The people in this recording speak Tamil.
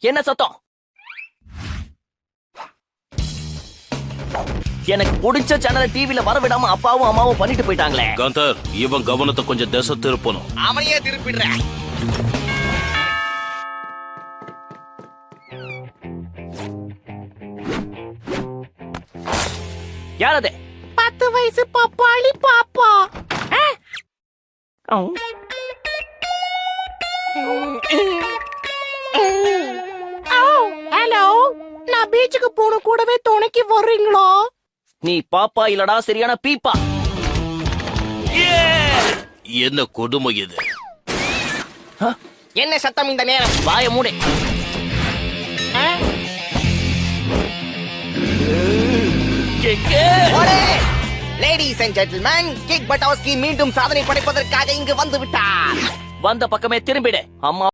என்ன சத்தம்? எனக்கு பிடிச்ச சேனல் டிவில வரவிடாம அப்பாவும் அம்மாவும் பண்ணிட்டு போயிட்டாங்களே. கந்தர், இவன் கவனத்தை கொஞ்சம் திசை திருப்பணும். அவனையே திருப்பிடுறேன். யார் அது? 10 வயசு பப்பாளி பாப்பா. ஹலோ, நான் பீச்சுக்கு போன கூடவே துணைக்கு வர்றீங்களா? நீ பாப்பா இல்லடா, சரியான பீப்பா. என்ன கொடுமை இது? என்ன சத்தம் இந்த நேரம்? வாய மூடு. லேடிஸ் அண்ட் ஜென்டில்மேன், கிக் பட்டாஸ்கி மீண்டும் சாதனை படைப்பதற்காக இங்கு வந்து விட்டார். வந்த பக்கமே திரும்பிடு. அம்மா